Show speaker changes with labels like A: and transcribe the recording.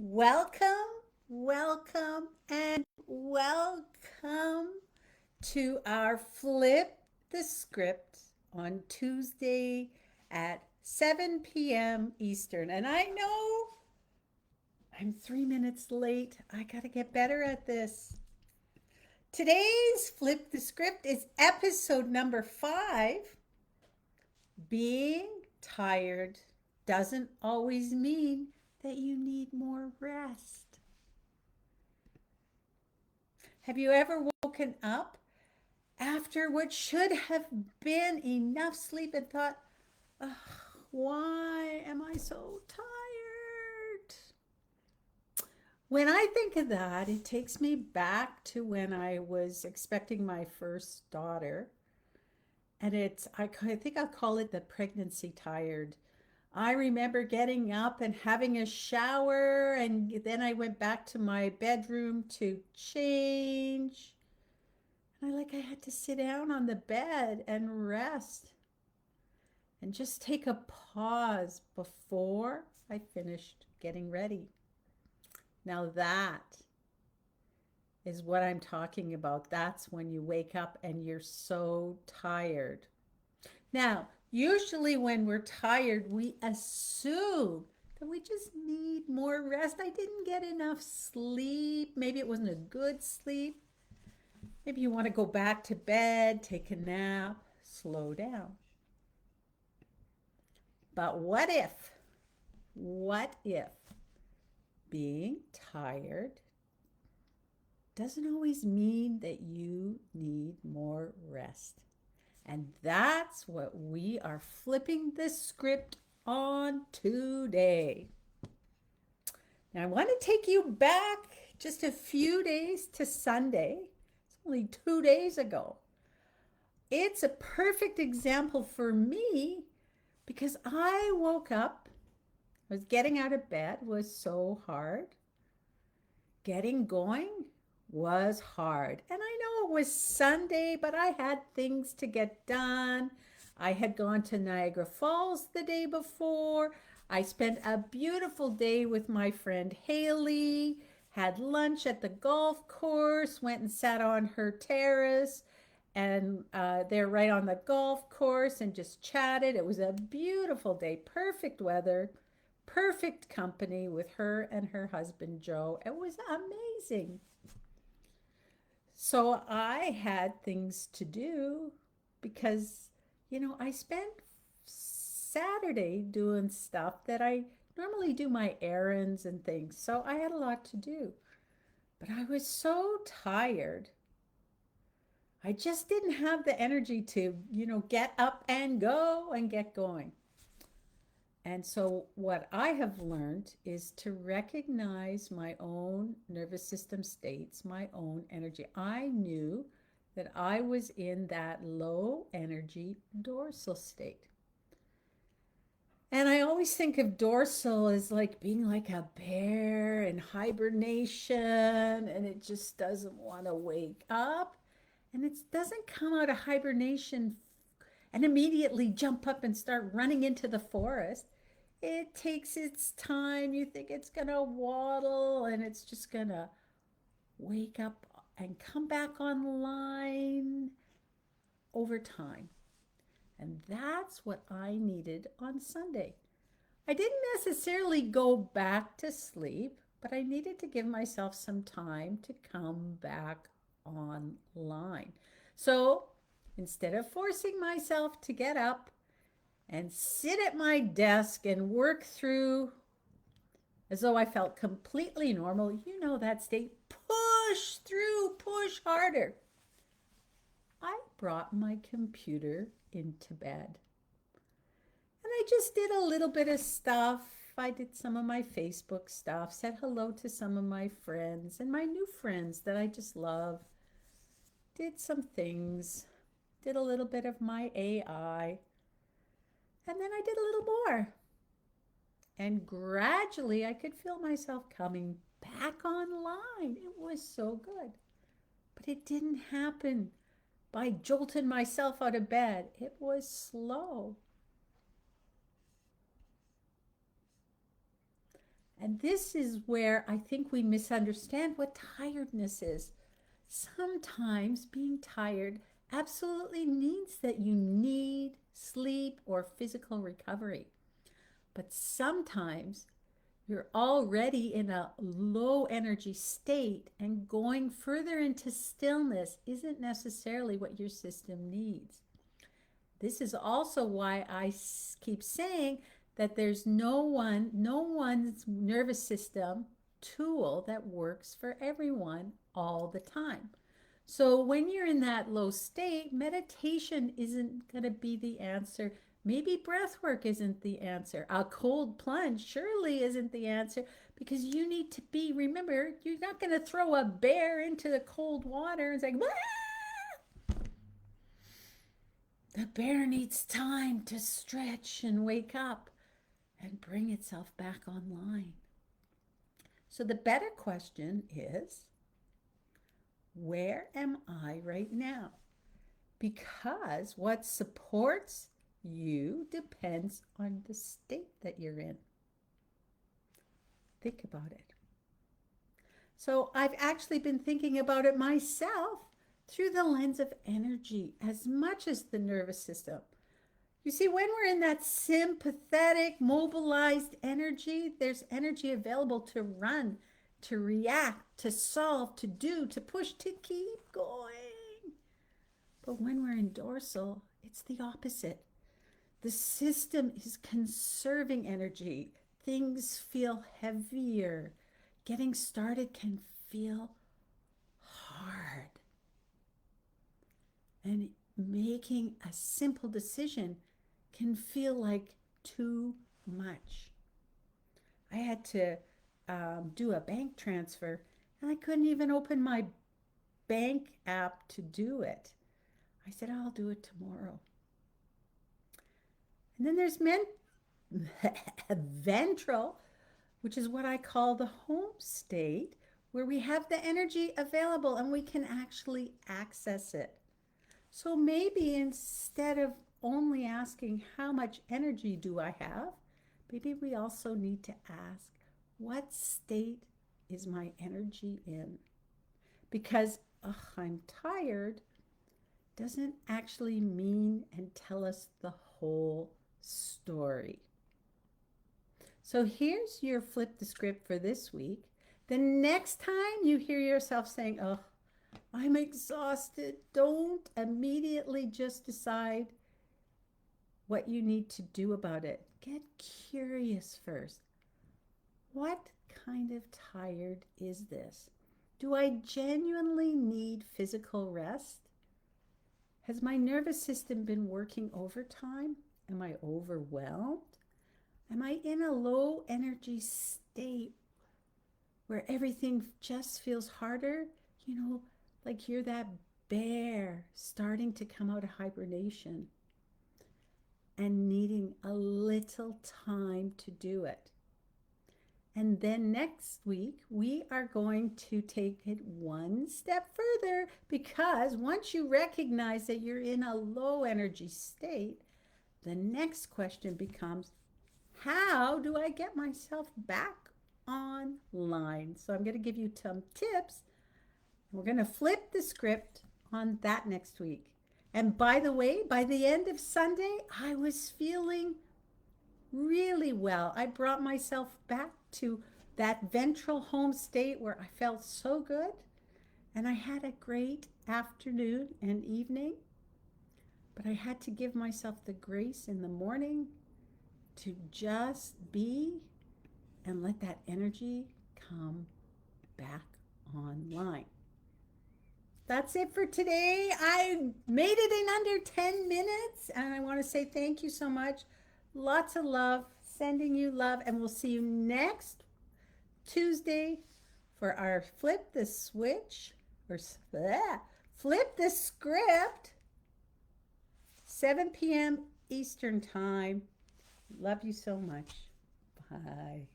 A: Welcome, welcome, and welcome to our Flip the Script on Tuesday at 7 p.m. Eastern. And I know I'm 3 minutes late. I got to get better at this. Today's Flip the Script is episode number 5. Being tired doesn't always mean that you need more rest. Have you ever woken up after what should have been enough sleep and thought, "Ugh, why am I so tired?" When I think of that, it takes me back to when I was expecting my first daughter. And I think I'll call it the pregnancy tired. I remember getting up and having a shower, and then I went back to my bedroom to change. And I had to sit down on the bed and rest and just take a pause before I finished getting ready. Now that is what I'm talking about. That's when you wake up and you're so tired. Now, usually when we're tired, we assume that we just need more rest. I didn't get enough sleep. Maybe it wasn't a good sleep. Maybe you want to go back to bed, take a nap, slow down. But what if being tired doesn't always mean that you need more rest? And that's what we are flipping the script on today. Now, I want to take you back just a few days to Sunday. It's only 2 days ago. It's a perfect example for me because I woke up, I was getting out of bed was so hard. Getting going was hard. And I know it was Sunday, but I had things to get done. I had gone to Niagara Falls the day before. I spent a beautiful day with my friend Haley, had lunch at the golf course, went and sat on her terrace, and they're right on the golf course and just chatted. It was a beautiful day, perfect weather, perfect company with her and her husband Joe. It was amazing. So I had things to do because, I spent Saturday doing stuff that I normally do my errands and things. So I had a lot to do. But I was so tired. I just didn't have the energy to, get up and go and get going. And so, what I have learned is to recognize my own nervous system states, my own energy. I knew that I was in that low energy dorsal state. And I always think of dorsal as like being like a bear in hibernation, and it just doesn't want to wake up. And it doesn't come out of hibernation and immediately jump up and start running into the forest. It takes its time. You think it's going to waddle and it's just going to wake up and come back online over time. And that's what I needed on Sunday. I didn't necessarily go back to sleep, but I needed to give myself some time to come back online. So instead of forcing myself to get up and sit at my desk and work through as though I felt completely normal, that state, push through, push harder. I brought my computer into bed. And I just did a little bit of stuff. I did some of my Facebook stuff, said hello to some of my friends and my new friends that I just love. Did some things, did a little bit of my AI, and then I did a little more. And gradually I could feel myself coming back online. It was so good. But it didn't happen by jolting myself out of bed. It was slow. And this is where I think we misunderstand what tiredness is. Sometimes being tired absolutely means that you need sleep or physical recovery. But sometimes you're already in a low energy state, and going further into stillness isn't necessarily what your system needs. This is also why I keep saying that there's no one's nervous system tool that works for everyone all the time. So when you're in that low state, meditation isn't going to be the answer. Maybe breath work isn't the answer. A cold plunge surely isn't the answer, because you need to be, remember, you're not going to throw a bear into the cold water and say, "Wah!" The bear needs time to stretch and wake up and bring itself back online. So the better question is, where am I right now? Because what supports you depends on the state that you're in. Think about it. So I've actually been thinking about it myself through the lens of energy as much as the nervous system. You see, when we're in that sympathetic, mobilized energy, there's energy available to run, to react, to solve, to do, to push, to keep going. But when we're in dorsal, it's the opposite. The system is conserving energy. Things feel heavier. Getting started can feel hard. And making a simple decision can feel like too much. I had to do a bank transfer, and I couldn't even open my bank app to do it. I said, I'll do it tomorrow. And then there's ventral, which is what I call the home state, where we have the energy available and we can actually access it. So maybe instead of only asking how much energy do I have, maybe we also need to ask, what state is my energy in? Because I'm tired doesn't actually mean and tell us the whole story. So here's your flip the script for this week. The next time you hear yourself saying, oh, I'm exhausted, don't immediately just decide what you need to do about it. Get curious first. What kind of tired is this? Do I genuinely need physical rest? Has my nervous system been working overtime? Am I overwhelmed? Am I in a low energy state where everything just feels harder? You know, like you're that bear starting to come out of hibernation and needing a little time to do it. And then next week, we are going to take it one step further, because once you recognize that you're in a low energy state, the next question becomes, how do I get myself back online? So I'm going to give you some tips. We're going to flip the script on that next week. And by the way, by the end of Sunday, I was feeling really well. I brought myself back to that ventral home state where I felt so good. And I had a great afternoon and evening. But I had to give myself the grace in the morning to just be and let that energy come back online. That's it for today. I made it in under 10 minutes, and I want to say thank you so much. Lots of love, sending you love, and we'll see you next Tuesday for our flip the switch, or flip the script, 7 p.m. Eastern time. Love you so much. Bye.